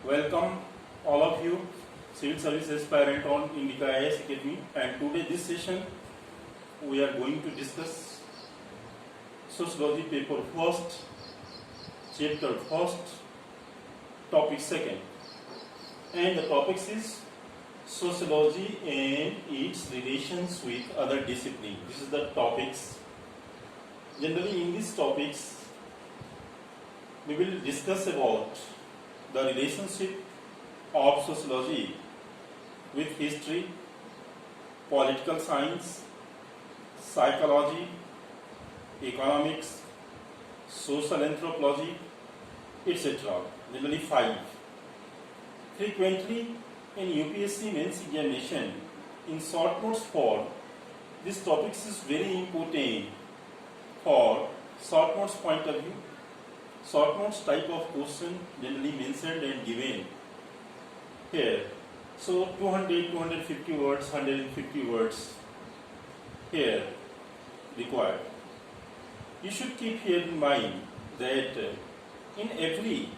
Welcome all of you, civil service aspirant on Indica IAS Academy, and today this session we are going to discuss sociology paper first, chapter first, topic second, and the topics is sociology and its relations with other disciplines. This is the topics. Generally in these topics we will discuss about the relationship of sociology with history, political science, psychology, economics, social anthropology, etc. Generally 5. Frequently in UPSC mains examination, in short notes form, this topic is very important for short notes point of view. Short notes type of question generally mentioned and given here. So 200, 250 words, 150 words here required. You should keep here in mind that in every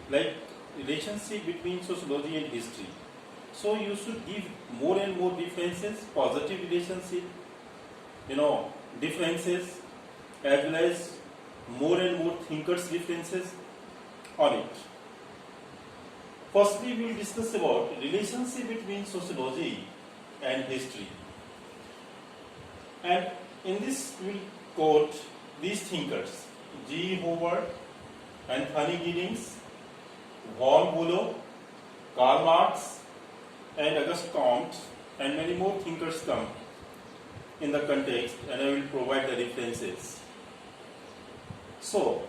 relationship between sociology and history, so you should give more and more differences, positive relationship, differences, as well as more and more thinkers' differences on it. Firstly, we will discuss about relationship between sociology and history. And in this, we will quote these thinkers: G. Howard, Anthony Giddens, von Bülow, Karl Marx, and Auguste Comte, and many more thinkers come in the context, and I will provide the references. So,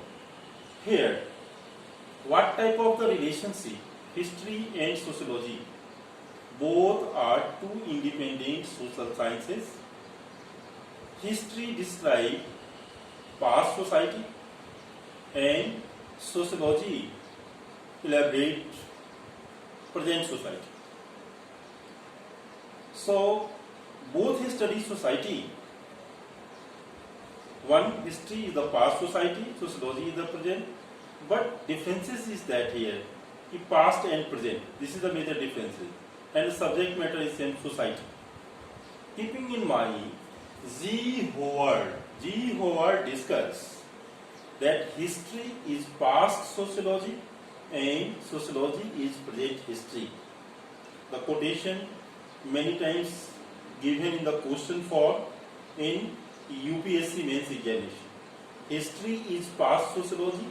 here, what type of the relationship, history and sociology? Both are two independent social sciences. History describes past society and sociology elaborates present society. So, both study society. One, history is the past society, sociology is the present, but differences is that here, the past and present. This is the major differences, and the subject matter is same, society. Keeping in mind, G. Howard discussed that history is past sociology and sociology is present history. The quotation many times given in the question form in UPSC mains examination. History is past sociology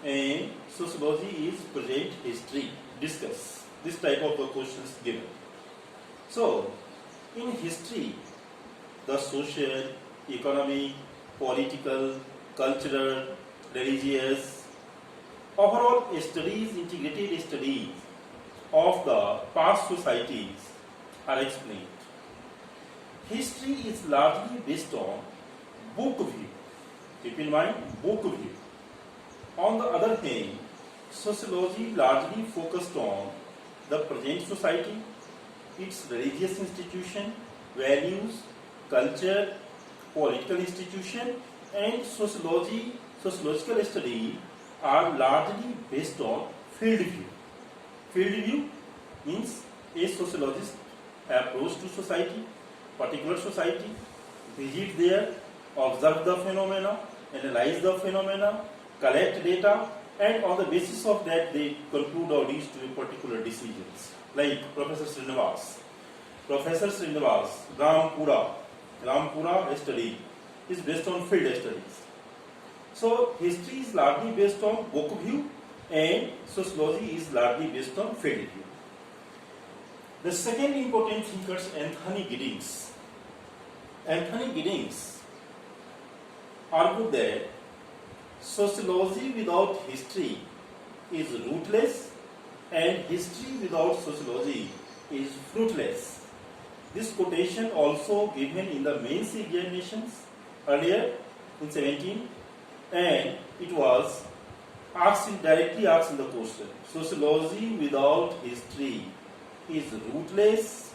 and sociology is present history. Discuss this type of the questions given. So, in history, the social, economic, political, cultural, religious, overall studies, integrated studies of the past societies are explained. History is largely based on book view. Keep in mind, book view. On the other hand, sociology largely focused on the present society, its religious institution, values, culture, political institution, and sociological study are largely based on field view. Field view means a sociologist approach to society, particular society, visit there, observe the phenomena, analyze the phenomena, collect data, and on the basis of that they conclude or reach to a particular decisions. Like Professor Srinivas, Rampura study is based on field studies. So history is largely based on book view and sociology is largely based on field view. The second important thinker is Anthony Giddens. Anthony Giddens argued that sociology without history is rootless and history without sociology is fruitless. This quotation also given in the mains examinations earlier in 17, and it was directly asked in the question: sociology without history is rootless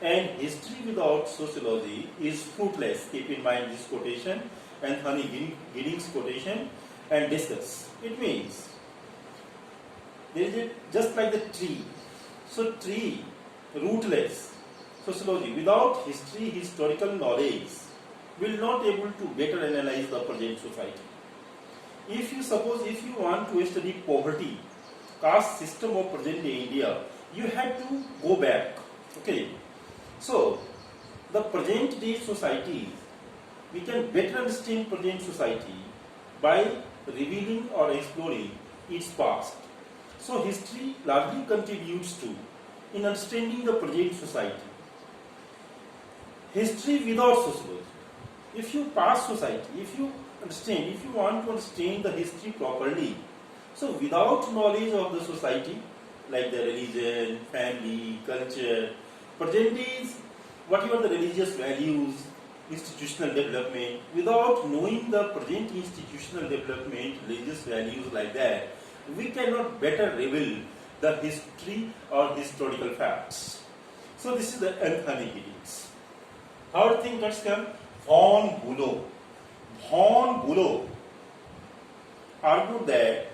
and history without sociology is fruitless. Keep in mind this quotation, Anthony Giddens quotation, and discuss. It means There is a, just like the tree. So tree, rootless. Sociology, without history, historical knowledge, will not able to better analyze the present society. If you suppose if you want to study poverty, caste system of present day India, you have to go back. Okay. So the present day society, we can better understand present society by revealing or exploring its past. So history largely contributes to in understanding the present society. History without sociology. If you past society, if you understand, if you want to understand the history properly, so without knowledge of the society, like the religion, family, culture, present days, whatever the religious values, institutional development, without knowing the present institutional development, religious values like that, we cannot better reveal the history or historical facts. So this is the Anthony Giddens. Third thing, let's come von Bülow. Von Bülow argued that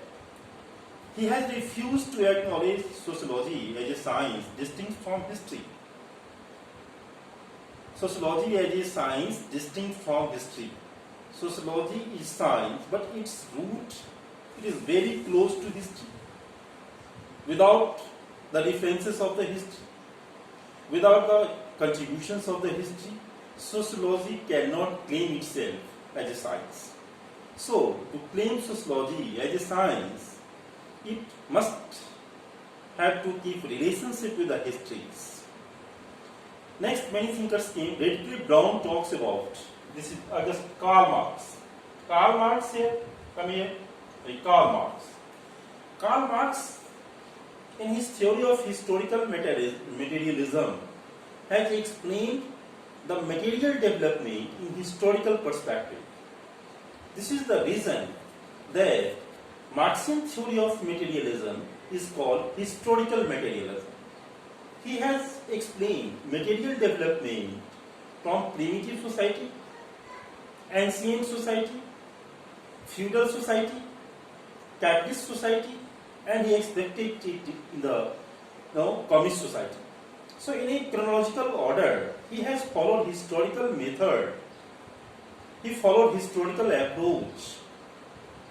he has refused to acknowledge sociology as a science distinct from history. Sociology as a science distinct from history. Sociology is science, but its root, it is very close to history. Without the references of the history, without the contributions of the history, sociology cannot claim itself as a science. So, to claim sociology as a science, it must have to keep relationship with the histories. Next, many thinkers came. Radcliffe Brown talks about, this is August Karl Marx. Karl Marx here, come here, Karl Marx. Karl Marx, in his theory of historical materialism, has explained the material development in historical perspective. This is the reason that Marxian theory of materialism is called historical materialism. He has explained material development from primitive society, ancient society, feudal society, capitalist society, and he expected it in the communist society. So in a chronological order, he has followed historical method. He followed historical approach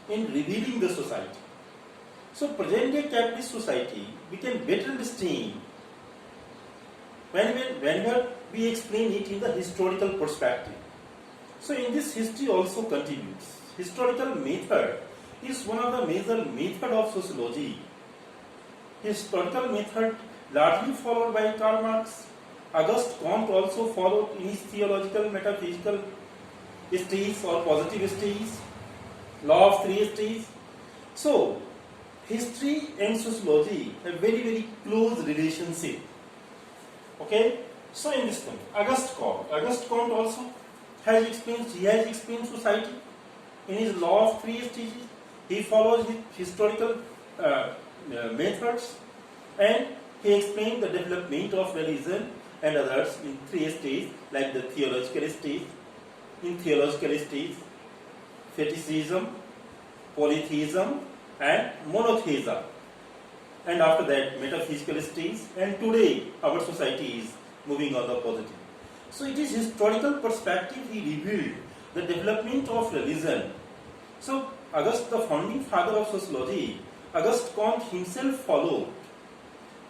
in revealing the society. So present day capitalist society, we can better understand whenever we explain it in the historical perspective. So in this, history also contributes. Historical method is one of the major method of sociology. Historical method largely followed by Karl Marx. Auguste Comte also followed in his theological metaphysical stage or positive stage, law of three stages. So, history and sociology have very close relationship. Okay? So in this one, Auguste Comte also has explained society in his law of three stages. He follows his historical methods, and he explained the development of religion and others in three stages, like the theological stage. In theological stage, fetishism, polytheism, and monotheism. And after that, metaphysical stage. And today, our society is moving on the positive. So it is historical perspective he revealed the development of religion. So Auguste, the founding father of sociology, Auguste Comte himself followed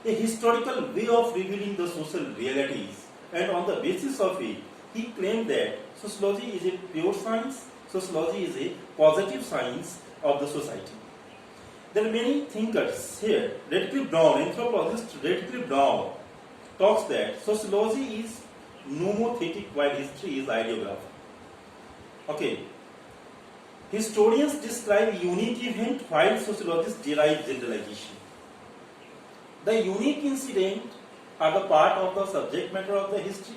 a historical way of revealing the social realities, and on the basis of it, he claimed that sociology is a pure science, sociology is a positive science of the society. There are many thinkers here. Radcliffe Brown, anthropologist Radcliffe Brown, talks that sociology is nomothetic while history is ideographic. Okay. Historians describe unique event while sociologists derive generalization. The unique incident are the part of the subject matter of the history,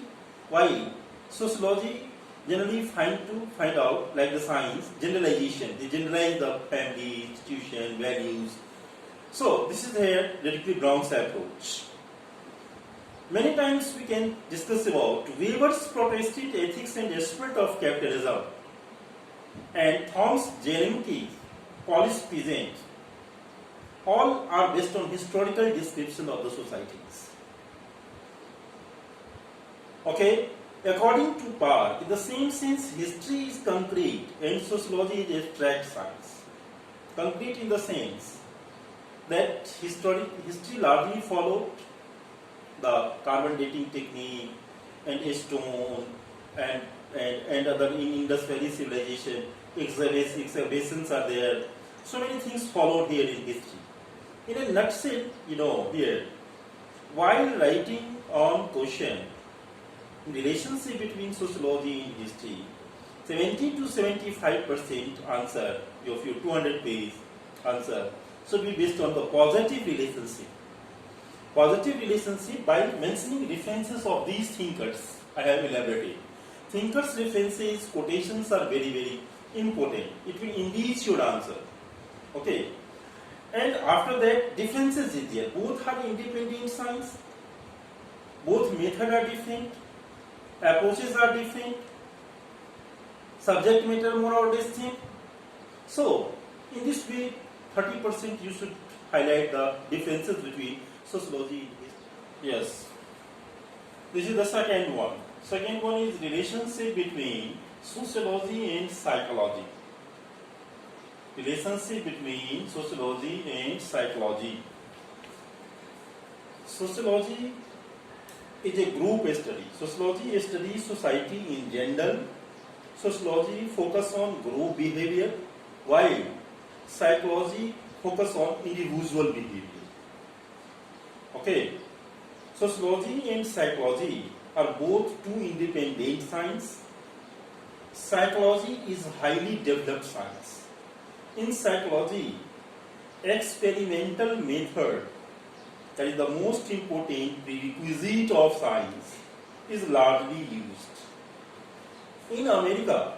while sociology generally find out, like the science, generalization. They generalize the family, institution, values. So this is here Radcliffe Brown's approach. Many times we can discuss about Weber's Protestant ethics and aspect of capitalism, and Thomas Jerincki's Polish peasant. all are based on historical description of the societies. Okay, according to Parr, in the same sense, history is concrete and sociology is abstract science. Concrete in the sense that history largely followed the carbon dating technique and stone and other in Indus Valley civilization, excavations are there. So many things followed here in history. In a nutshell, here, while writing on question, relationship between sociology and history, 70 to 75% answer of your 200-page answer should be based on the positive relationship. Positive relationship by mentioning references of these thinkers I have elaborated. Thinkers' references, quotations are very, very important. It will indeed your answer. Okay. And after that, differences is there. Both are independent science. Both methods are different. Approaches are different. Subject matter more or less same. So, in this way, 30% you should highlight the differences between sociology and history. Yes. This is the second one. Second one is relationship between sociology and psychology. Relationship between sociology and psychology. Sociology is a group study. Sociology studies society in general. Sociology focus on group behavior, while psychology focus on individual behavior. Okay. Sociology and psychology are both two independent science. Psychology is highly developed science. In psychology, experimental method, that is the most important prerequisite of science, is largely used. In America,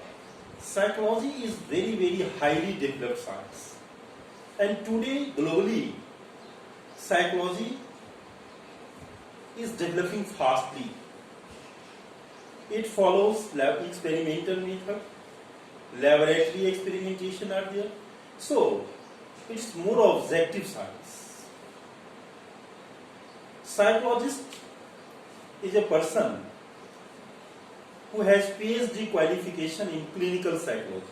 psychology is very, very highly developed science. And today, globally, psychology is developing fastly. It follows experimental method, laboratory experimentation are there. So, it's more objective science. Psychologist is a person who has PhD qualification in clinical psychology.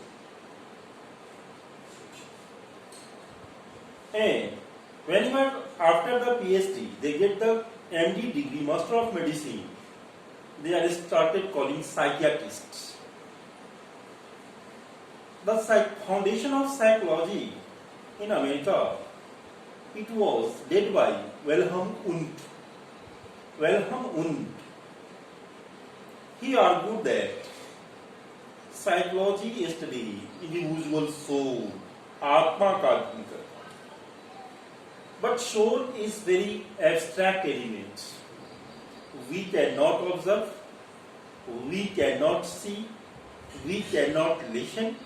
And whenever after the PhD they get the MD degree, Master of Medicine, they are started calling psychiatrists. The foundation of psychology in America, it was led by Wilhelm Wundt. Wilhelm Wundt, he argued that psychology studies individual soul, Atma ka bhitar. But soul is very abstract element. We cannot observe, we cannot see, we cannot listen.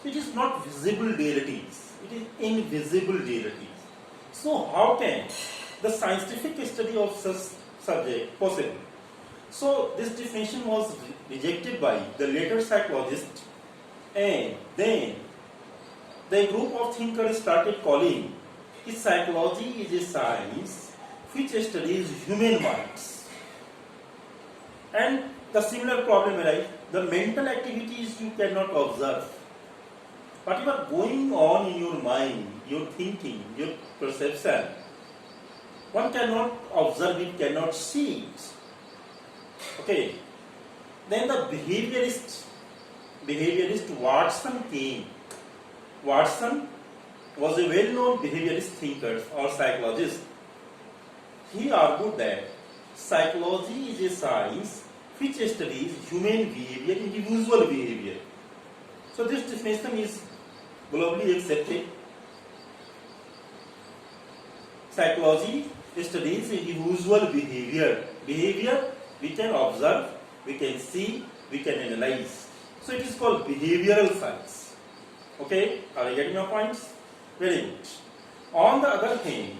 It is not visible realities, it is invisible realities. So how can the scientific study of such subject possible? So this definition was rejected by the later psychologists, and then the group of thinkers started calling it psychology is a science which studies human minds. And the similar problem arises, the mental activities you cannot observe. Whatever going on in your mind, your thinking, your perception, one cannot observe it, cannot see it. Okay. Then the behaviorist Watson came. Watson was a well-known behaviorist thinker or psychologist. He argued that psychology is a science which studies human behavior, individual behavior. So this definition is globally accepted. Psychology studies individual behavior. Behavior we can observe, we can see, we can analyze. So it is called behavioral science. Okay, are you getting my points? Very good. On the other hand,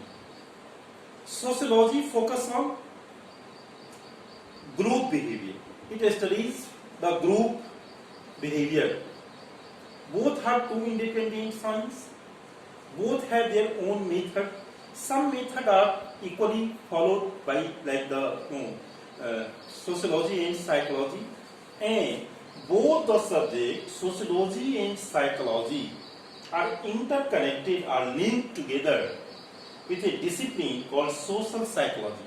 sociology focuses on group behavior. It studies the group behavior. Both are two independent science. Both have their own method. Some method are equally followed by like the sociology and psychology, and both the subjects, sociology and psychology, are interconnected, are linked together with a discipline called social psychology.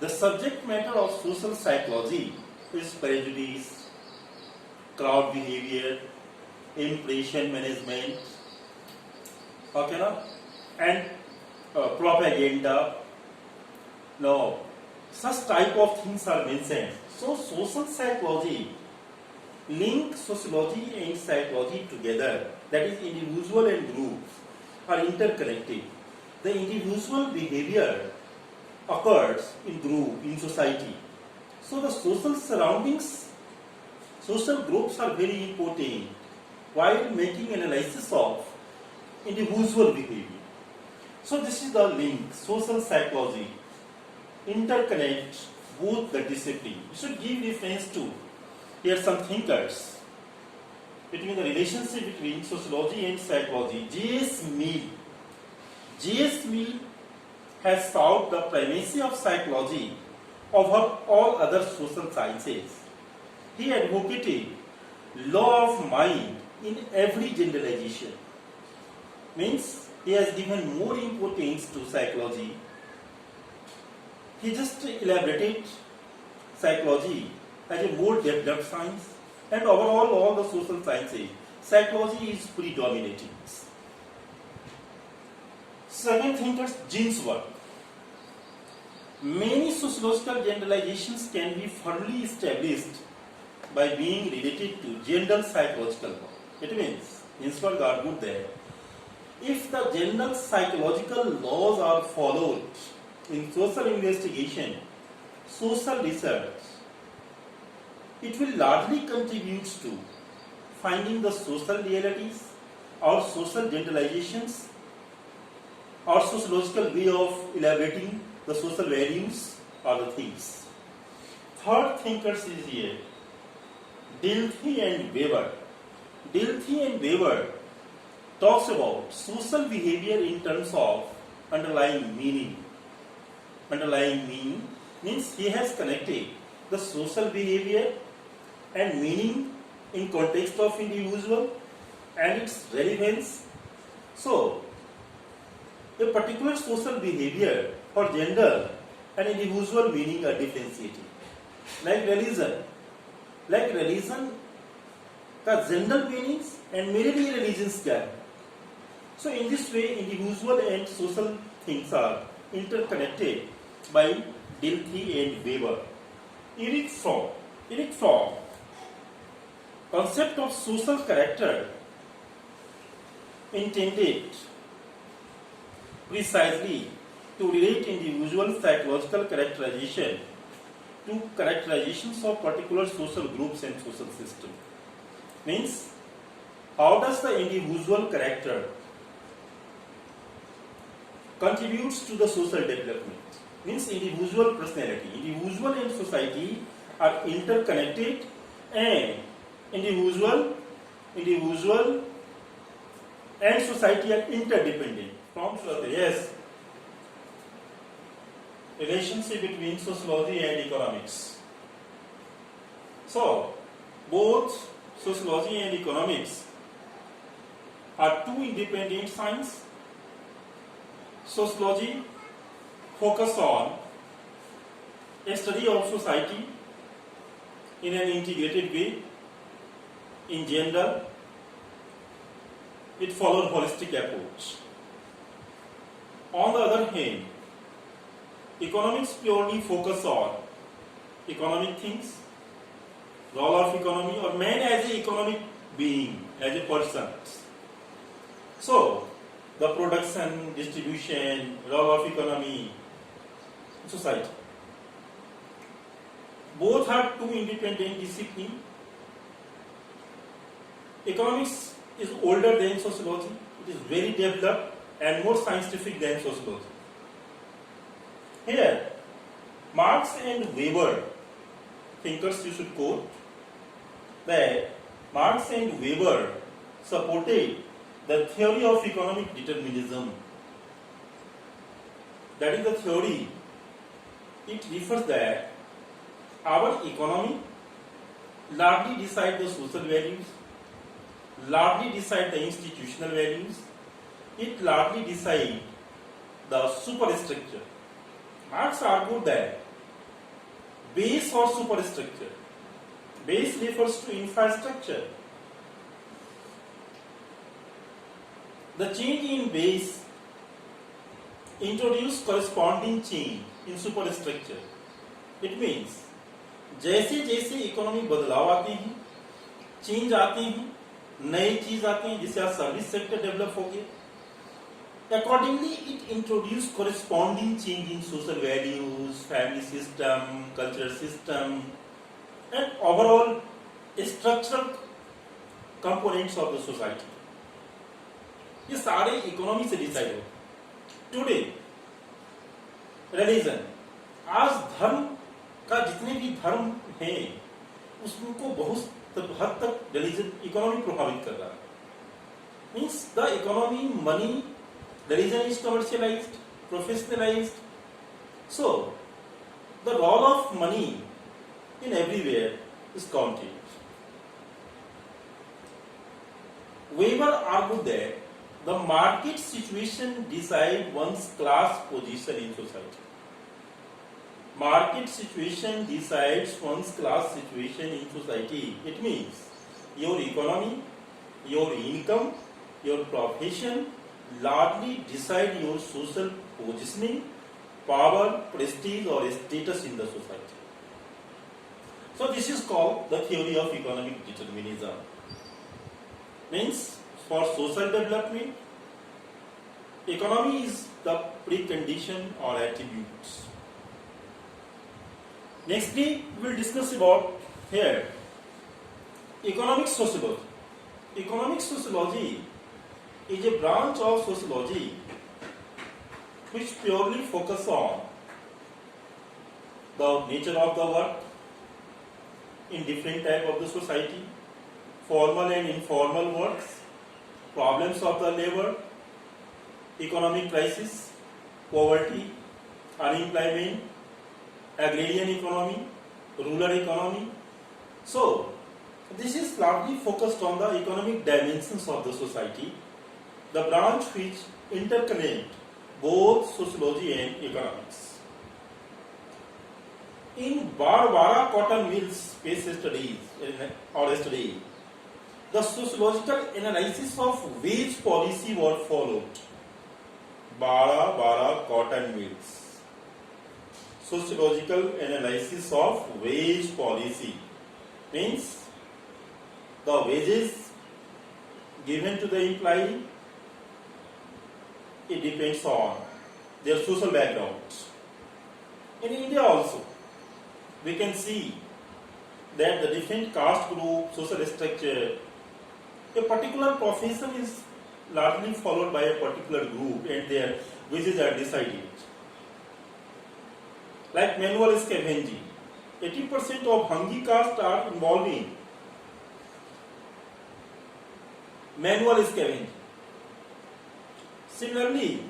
The subject matter of social psychology is prejudice, crowd behavior, impression management, okay, no? And propaganda. Now, such type of things are mentioned. So, social psychology link sociology and psychology together, that is, individual and groups are interconnected. The individual behavior occurs in group, in society. So the social surroundings, social groups are very important while making analysis of individual behavior. So this is the link, social psychology interconnect both the discipline. We should give reference to here some thinkers between the relationship between sociology and psychology. J.S. Mill has solved the primacy of psychology over all other social sciences. He advocated law of mind in every generalization. Means he has given more importance to psychology. He just elaborated psychology as a more developed science, and overall all the social sciences, psychology is predominating. Second thinkers, Jean's work. Many sociological generalizations can be firmly established by being related to general psychological law. It means, Ginsberg argued that if the general psychological laws are followed in social investigation, social research, it will largely contribute to finding the social realities or social generalizations or sociological way of elaborating the social values or the things. Third thinkers is here, Dilthey and Weber. Dilthey and Weber talks about social behavior in terms of underlying meaning. Underlying meaning means he has connected the social behavior and meaning in context of individual and its relevance. So, a particular social behavior or gender and individual meaning are differentiated. Like religion का general meanings and मेरे लिए religions क्या है? So in this way, individual and social things are interconnected by Dilthey and Weber. Erich Fromm, concept of social character intended precisely to relate individual psychological characterization to characterizations of particular social groups and social systems. Means, how does the individual character contributes to the social development? Means individual personality. Individual and society are interconnected, and individual and society are interdependent. From yes, relationship between sociology and economics. So, both sociology and economics are two independent sciences. Sociology focuses on a study of society in an integrated way. In general, it follows holistic approach. On the other hand, economics purely focus on economic things, role of economy, or man as an economic being, as a person. So, the production, distribution, role of economy, society. Both are two independent disciplines. Economics is older than sociology. It is very developed and more scientific than sociology. Here, Marx and Weber, thinkers you should quote, that Marx and Weber supported the theory of economic determinism. That is the theory. It refers that our economy largely decide the social values, largely decide the institutional values, it largely decide the superstructure. Marx argued that base or superstructure. Base refers to infrastructure. The change in base introduce corresponding change in superstructure. It means जैसे जैसे economy बदलाव आते हैं, change आते हैं, नए चीज आते हैं, जिससे आज सर्विस सेक्टर डेवलप हो गया. Accordingly, it introduced corresponding change in social values, family system, cultural system, and overall structural components of the society. ये सारे इकोनॉमी से डिसाइड हो. टुडे रिलीजन, आज धर्म का जितने भी धर्म हैं उसको बहुत हद तक रिलीजन इकोनॉमी प्रभावित कर रहा है. Means the economy, money, religion is commercialized, professionalized. So, the role of money in everywhere is counted. Weber argued that the market situation decides one's class position in society. Market situation decides one's class situation in society. It means your economy, your income, your profession largely decide your social positioning, power, prestige or status in the society. So this is called the theory of economic determinism. Means for social development, economy is the precondition or attributes. Nextly, we will discuss about here economic sociology. Economic sociology is a branch of sociology which purely focus on the nature of the work in different type of the society, formal and informal works, problems of the labor, economic crisis, poverty, unemployment, agrarian economy, rural economy. So, this is largely focused on the economic dimensions of the society, the branch which interconnect both sociology and economics. In Barbara Cotton Mill's space studies or study, the sociological analysis of wage policy was followed. Barbara Cotton Mills. Sociological analysis of wage policy means the wages given to the employee, it depends on their social background. In India also, we can see that the different caste group, social structure, a particular profession is largely followed by a particular group and their wages are decided. Like manual scavenging, 80% of Hangi caste are involved in manual scavenging. Similarly,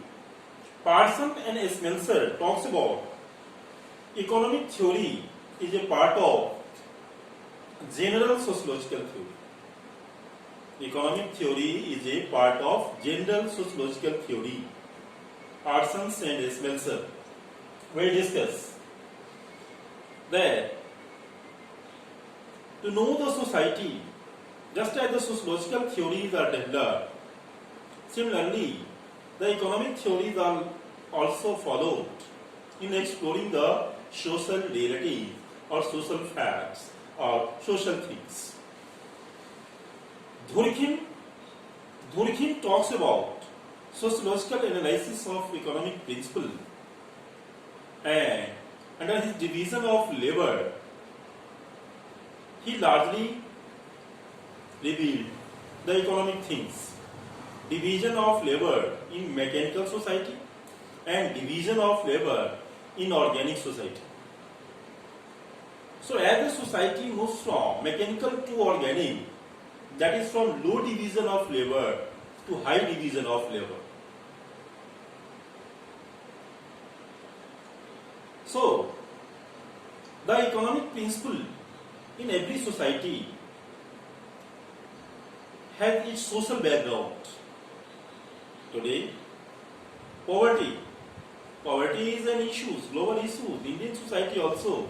Parson and Smelser talks about economic theory is a part of general sociological theory. Economic theory is a part of general sociological theory. Parsons and Smelser will discuss that to know the society, just as the sociological theories are developed, similarly, the economic theories are also followed in exploring the social realities or social facts or social things. Durkheim talks about sociological analysis of economic principle, and under his division of labor, he largely revealed the economic things. Division of labor in mechanical society and division of labor in organic society. So as the society moves from mechanical to organic, that is from low division of labor to high division of labor. So, the economic principle in every society has its social background. Today, poverty. Poverty is an issue, global issue. Indian society also,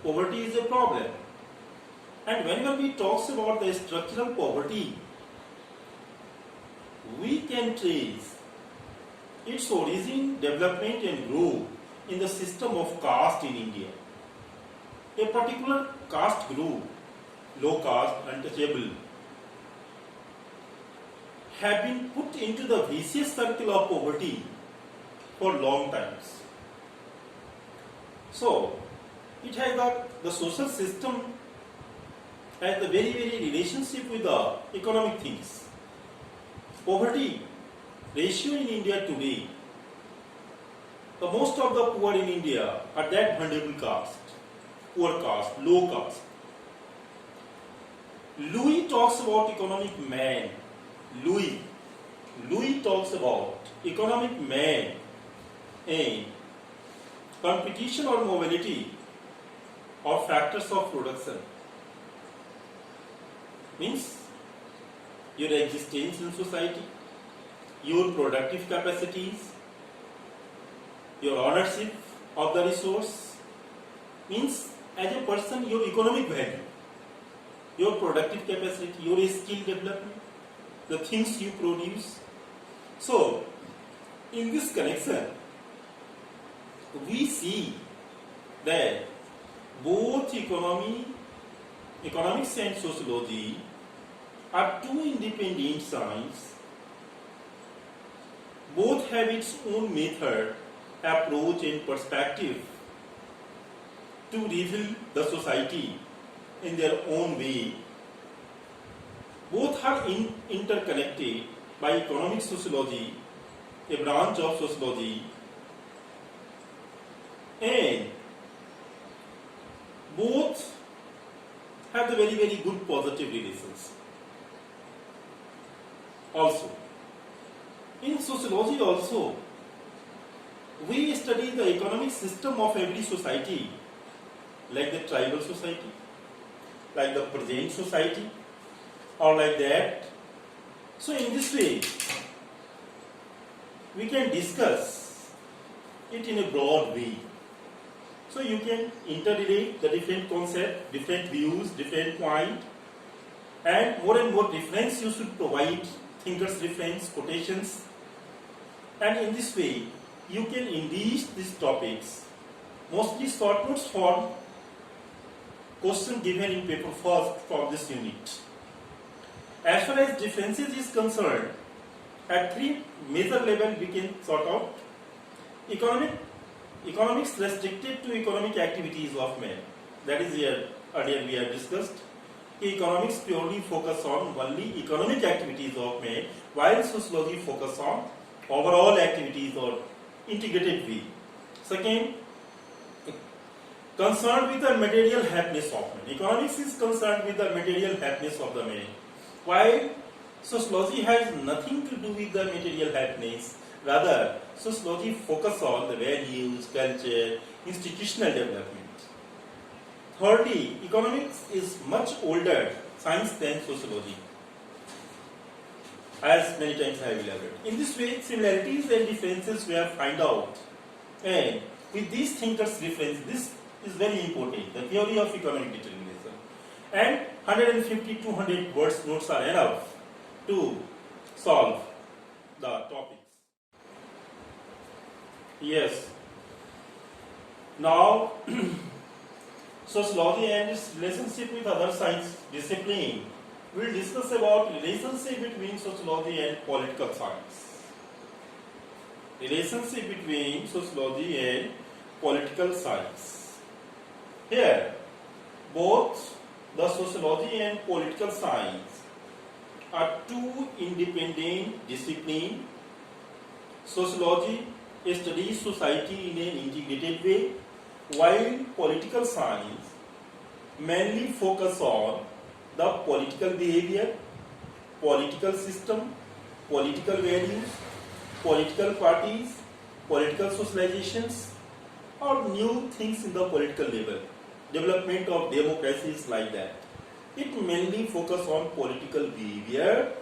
poverty is a problem. And whenever we talk about the structural poverty, we can trace its origin, development and growth in the system of caste in India. A particular caste group, low caste, untouchable, have been put into the vicious circle of poverty for long times. So, it has the social system has the very relationship with the economic things. Poverty ratio in India today, the most of the poor in India are that vulnerable caste, poor caste, low caste. Louis talks about economic man. Louis talks about economic man and competition or mobility or factors of production. Means your existence in society, your productive capacities, your ownership of the resource, means as a person your economic value, your productive capacity, your skill development, the things you produce. So, in this connection, we see that both economics and sociology are two independent sciences. Both have its own method, approach and perspective to reveal the society in their own way. Both are interconnected by economic sociology, a branch of sociology, and both have the very good positive relations. Also, in sociology also, we study the economic system of every society, like the tribal society, like the present society, or like that. So in this way, we can discuss it in a broad way. So you can interrelate the different concepts, different views, different points, and more reference you should provide, thinkers' reference, quotations, and in this way you can enrich these topics, mostly short notes form, question given in paper first from this unit. As far as differences is concerned, at three major levels we can sort out. Economics restricted to economic activities of man. That is here earlier we have discussed. Economics purely focus on only economic activities of man, while sociology focus on overall activities or integrated way. Second, concerned with the material happiness of man. Economics is concerned with the material happiness of the man, while sociology has nothing to do with the material happiness. Rather, sociology focus on the values, culture, institutional development. Thirdly, economics is much older science than sociology, as many times I have elaborated. In this way, similarities and differences we have find out, and with these thinkers' reference, this is very important, the theory of economic determinism. And 150-200 words notes are enough to solve the topics. Yes. Now, sociology and its relationship with other science discipline. We will discuss about relationship between sociology and political science. Relationship between sociology and political science. Here, both the sociology and political science are two independent disciplines. Sociology studies society in an integrated way, while political science mainly focus on the political behavior, political system, political values, political parties, political socializations, or new things in the political level. Development of democracy is like that. It mainly focus on political behavior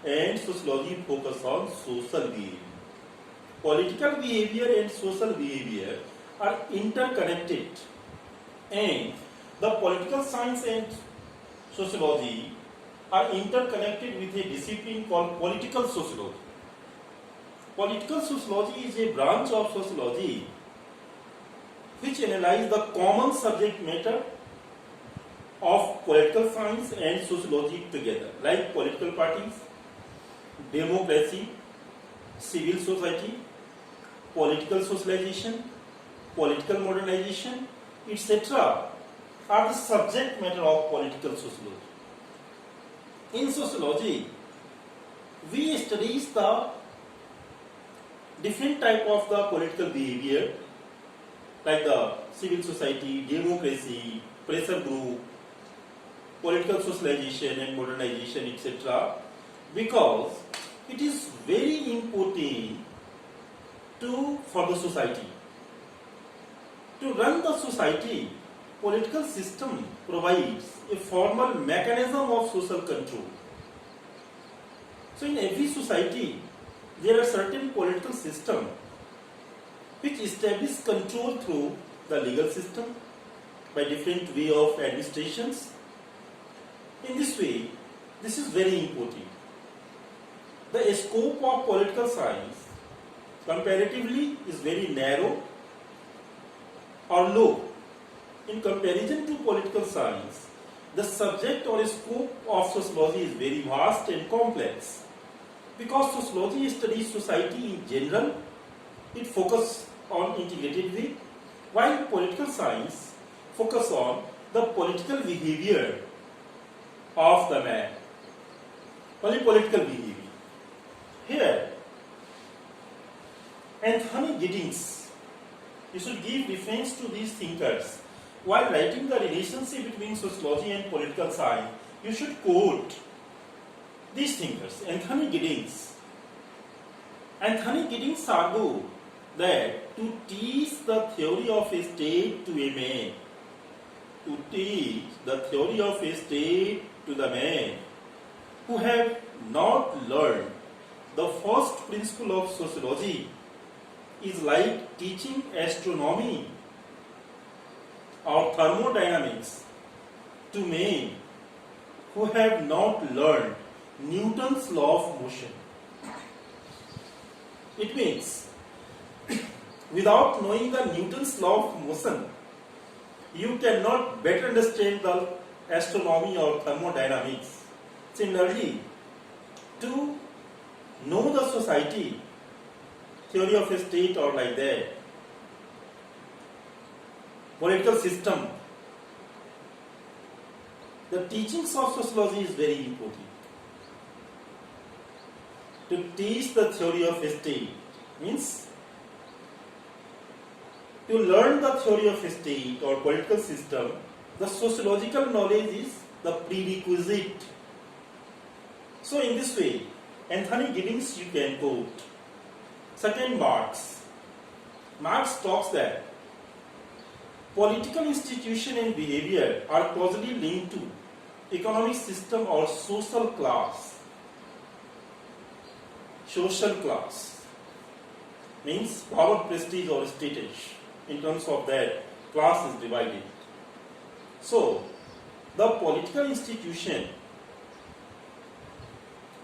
and sociology focus on social behavior. Political behavior and social behavior are interconnected, and the political science and sociology are interconnected with a discipline called political sociology. Political sociology is a branch of sociology which analyze the common subject matter of political science and sociology together, like political parties, democracy, civil society, political socialization, political modernization, etc. are the subject matter of political sociology. In sociology, we study the different type of the political behavior like the civil society, democracy, pressure group, political socialization and modernization, etc. because it is very important for the society. To run the society, political system provides a formal mechanism of social control. So in every society, there are certain political systems which establish control through the legal system by different way of administrations. In this way, this is very important. The scope of political science comparatively is very narrow or low. In comparison to political science, the subject or scope of sociology is very vast and complex. Because sociology studies society in general, it focuses on integrated way, while political science focus on the political behavior of the man. Only political behavior. Here, Anthony Giddens, you should give reference to these thinkers. While writing the relationship between sociology and political science, you should quote these thinkers. Anthony Giddens. Anthony Giddens argued that to teach the theory of a state to a man, to teach the theory of a state to the man who have not learned the first principle of sociology is like teaching astronomy or thermodynamics to men who have not learned Newton's law of motion. It means, without knowing the Newton's law of motion, you cannot better understand the astronomy or thermodynamics. Similarly, to know the society, theory of a state or like that, political system, the teachings of sociology is very important. To teach the theory of a state means to learn the theory of a state or political system, the sociological knowledge is the prerequisite. So in this way, Anthony Giddens you can quote. Second, Marx. Marx talks that political institution and behavior are closely linked to economic system or social class. Social class means power, prestige or status. In terms of that, class is divided. So, the political institution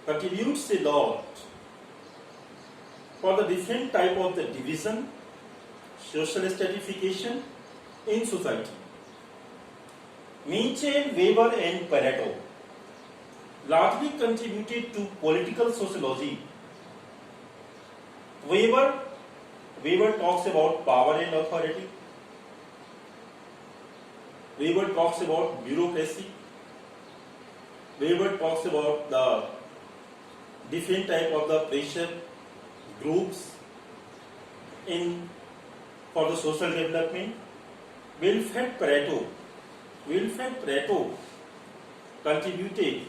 contributes a lot for the different type of the division, social stratification in society. Nietzsche, Weber and Pareto largely contributed to political sociology. Weber talks about power and authority. Weber talks about bureaucracy. Weber talks about the different type of the pressure groups for the social development. Wilfred Pareto contributed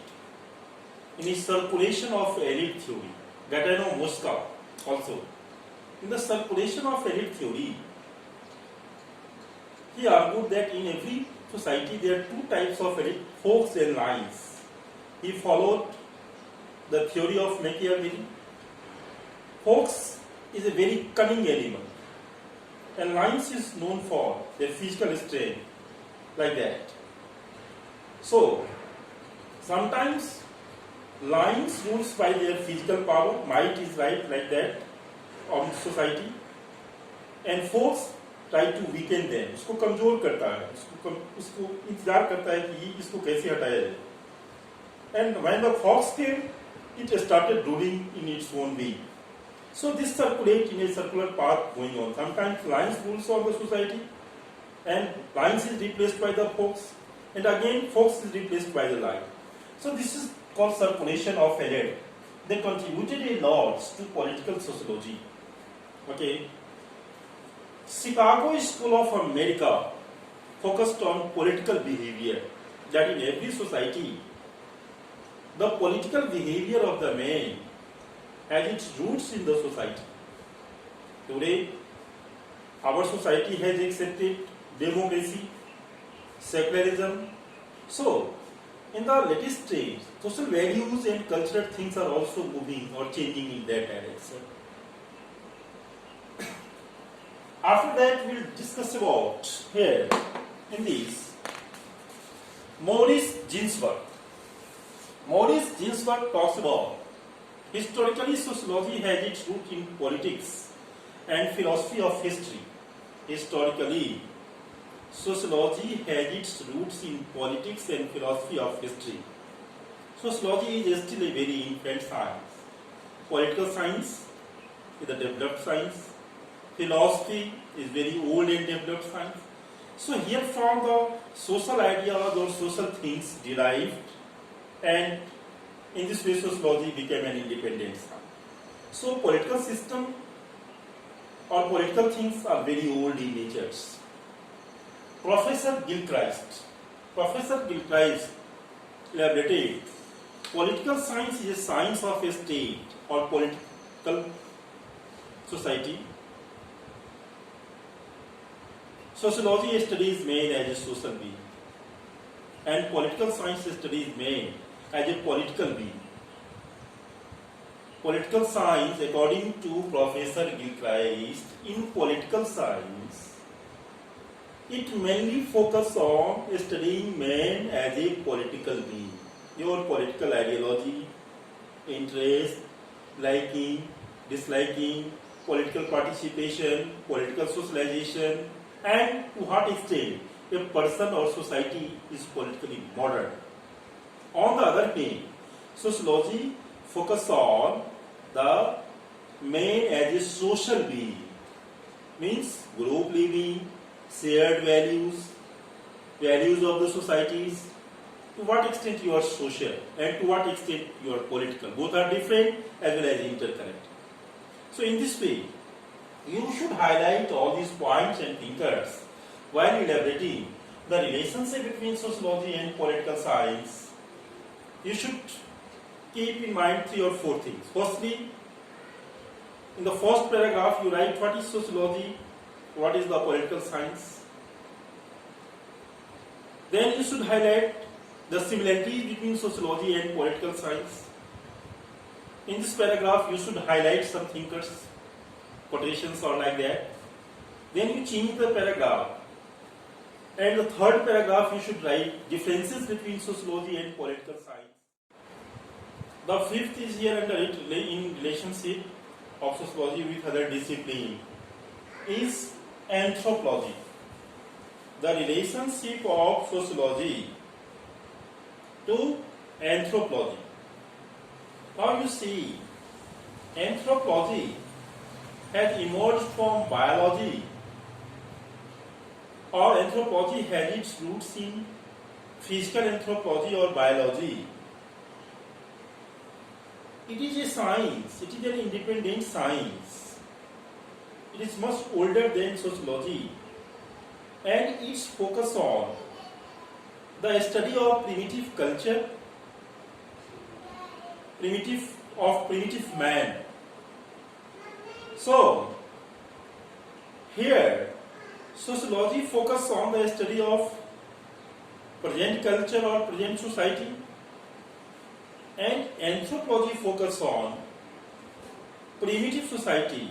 in his circulation of elite theory. Gaetano Mosca also. In the circulation of elite theory, he argued that in every society there are two types of elite, folks and lines. He followed the theory of Machiavelli. Folks is a very cunning animal, and lines is known for their physical strength, like that. So, sometimes lines rules by their physical power, might is right like that on society, and folks try to weaken them, उसको कमजोर करता है, उसको इंतजार करता है कि इसको कैसे हटाया जाए. And when the fox came, it started ruling in its own way. So this circulates in a circular path going on. Sometimes lines rules on the society, and lines is replaced by the fox, and again fox is replaced by the line. So this is called circulation of elite. They contributed a lot to political sociology. Okay. Chicago School of America focused on political behavior, that in every society, the political behavior of the man has its roots in the society. Today, our society has accepted democracy, secularism. So, in the latest stage, social values and cultural things are also moving or changing in that direction. After that, we'll discuss about here in this Maurice Ginsburg. Maurice Ginsburg talks about historically sociology has its root in politics and philosophy of history. Historically, sociology has its roots in politics and philosophy of history. Sociology is still a very infant science. Political science is a developed science. Philosophy is very old and developed science. So here from the social ideas or social things derived, and in this way sociology became an independent science. So political system or political things are very old in nature. Professor Gilchrist elaborated, political science is a science of a state or political society. Sociology studies man as a social being, and political science studies man as a political being. Political science, according to Professor Gilchrist, in political science, it mainly focuses on studying man as a political being. Your political ideology, interest, liking, disliking, political participation, political socialization, and to what extent a person or society is politically modern. On the other hand, sociology focuses on the man as a social being, means group living, shared values, values of the societies, to what extent you are social and to what extent you are political. Both are different as well as interconnected. So in this way, you should highlight all these points and thinkers while elaborating the relationship between sociology and political science. You should keep in mind 3 or 4 things. Firstly, in the first paragraph, you write what is sociology, what is the political science. Then you should highlight the similarities between sociology and political science. In this paragraph, you should highlight some thinkers, quotations or like that. Then you change the paragraph. And the third paragraph, you should write differences between sociology and political science. The fifth is here under it in relationship of sociology with other discipline is anthropology. The relationship of sociology to anthropology. Now you see, anthropology has emerged from biology, or anthropology has its roots in physical anthropology or biology. It is a science, it is an independent science. It is much older than sociology, and its focus on the study of primitive culture, primitive of primitive man. So, here, sociology focuses on the study of present culture or present society, and anthropology focuses on primitive society,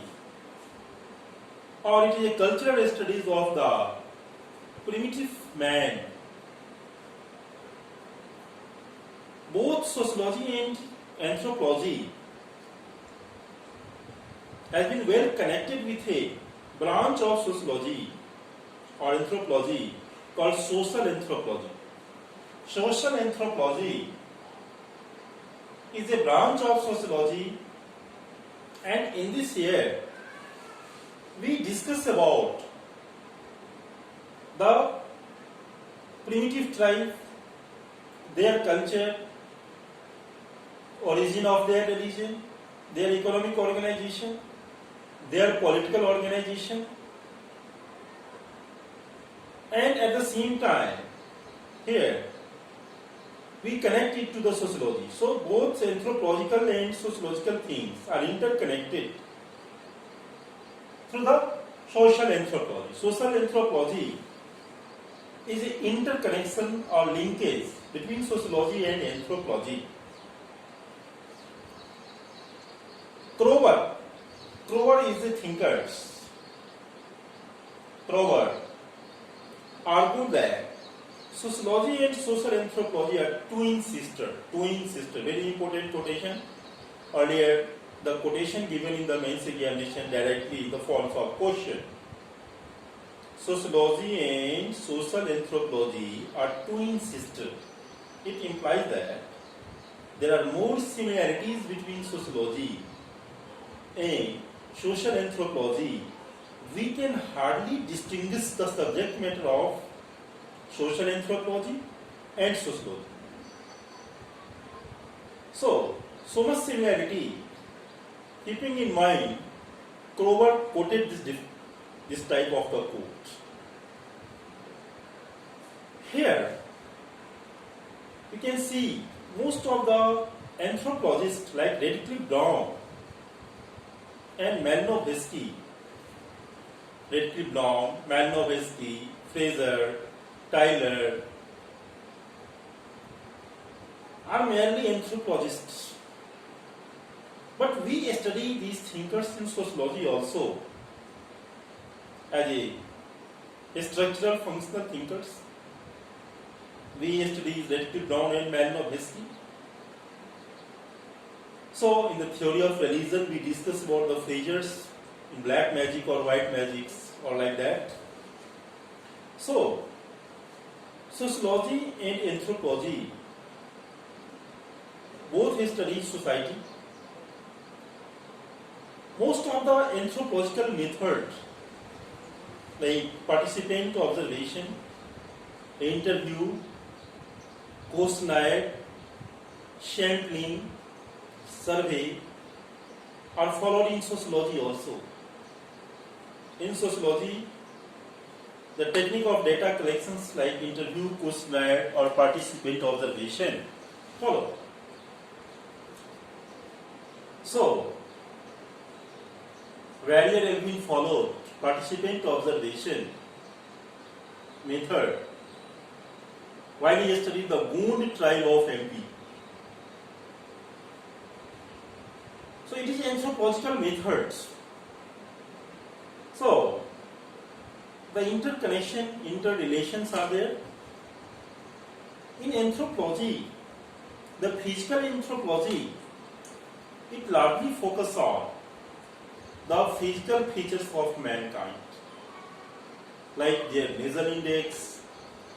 or it is a cultural studies of the primitive man. Both sociology and anthropology has been well connected with a branch of sociology or anthropology called social anthropology. Social anthropology is a branch of sociology, and in this year we discuss about the primitive tribe, their culture, origin of their religion, their economic organization, their political organization, and at the same time here we connect it to the sociology. So both anthropological and sociological things are interconnected through the social anthropology. Social anthropology is an interconnection or linkage between sociology and anthropology. Kroeber is a thinker. Kroeber argued that sociology and social anthropology are twin sister. Very important quotation. Earlier, the quotation given in the mains examination directly in the forms of question. Sociology and social anthropology are twin sister. It implies that there are more similarities between sociology and social anthropology. We can hardly distinguish the subject matter of social anthropology and sociology. So much similarity. Keeping in mind, Kroeber quoted this type of the quote. Here, we can see most of the anthropologists like Radcliffe Brown and Malinowski, Fraser, Tyler, are merely anthropologists. But we study these thinkers in sociology also as a structural functional thinkers. We study Radcliffe Brown and Malinowski. So in the theory of religion, we discuss about the Frasers in black magic or white magics or like that. So, sociology and anthropology both study society. Most of the anthropological methods like participant observation, interview, questionnaire, sampling, survey are followed in sociology also. In sociology, the technique of data collections like interview, questionnaire or participant observation follow. So, wherever have been followed participant observation method while he studied the Gond tribe of MP. So it is anthropological methods. So the interrelations are there. In anthropology, the physical anthropology, it largely focuses on the physical features of mankind, like their nasal index,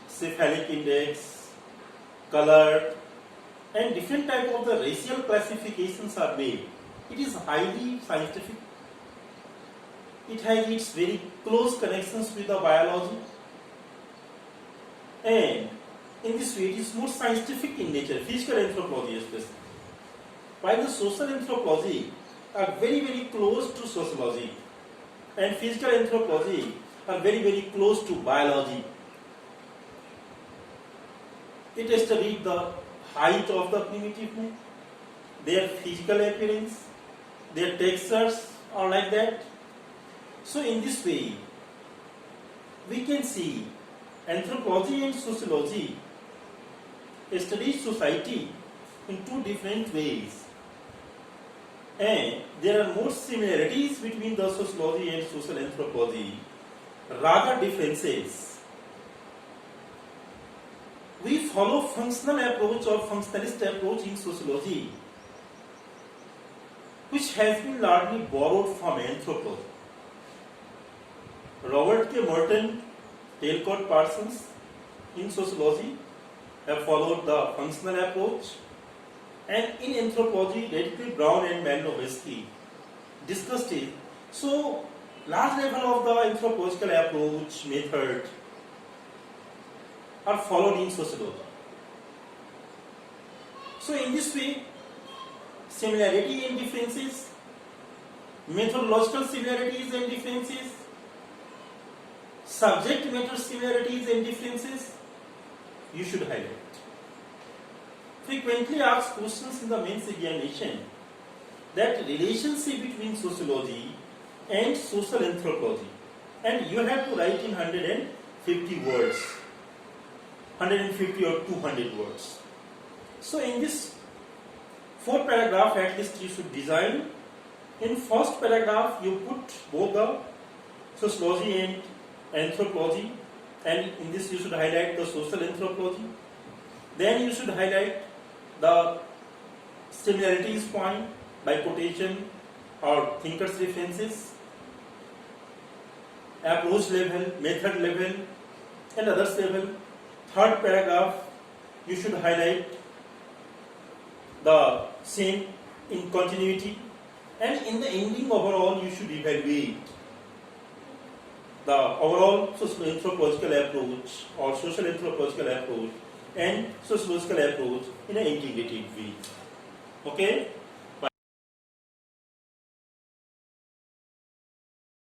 cephalic index, color, and different type of the racial classifications are made. It is highly scientific. It has its very close connections with the biology, and in this way it is more scientific in nature, physical anthropology especially. While the social anthropology are very, very close to sociology, and physical anthropology are very, very close to biology. It studied the height of the primitive man, their physical appearance, their textures are like that. So in this way, we can see anthropology and sociology studies society in two different ways. And there are more similarities between the sociology and social anthropology, rather differences. We follow functional approach or functionalist approach in sociology, which has been largely borrowed from anthropology. Robert K. Merton, Talcott Parsons in sociology have followed the functional approach, and in anthropology, Radcliffe Brown and Malinowski discussed it. So, large level of the anthropological approach method are followed in sociology. So, in this way, similarity and differences, methodological similarities and differences, subject matter similarities and differences, you should highlight. Frequently asked questions in the mains examination, that relationship between sociology and social anthropology, and you have to write in 150 words, 150 or 200 words. So in this 4 paragraph at least you should design. In first paragraph you put both the sociology and anthropology, and in this you should highlight the social anthropology. Then you should highlight the similarities point by quotation or thinkers references, approach level, method level, and others level. Third paragraph you should highlight the same in continuity, and in the ending overall you should evaluate the overall social anthropological approach or social anthropological approach and sociological approach in an integrated way. Okay?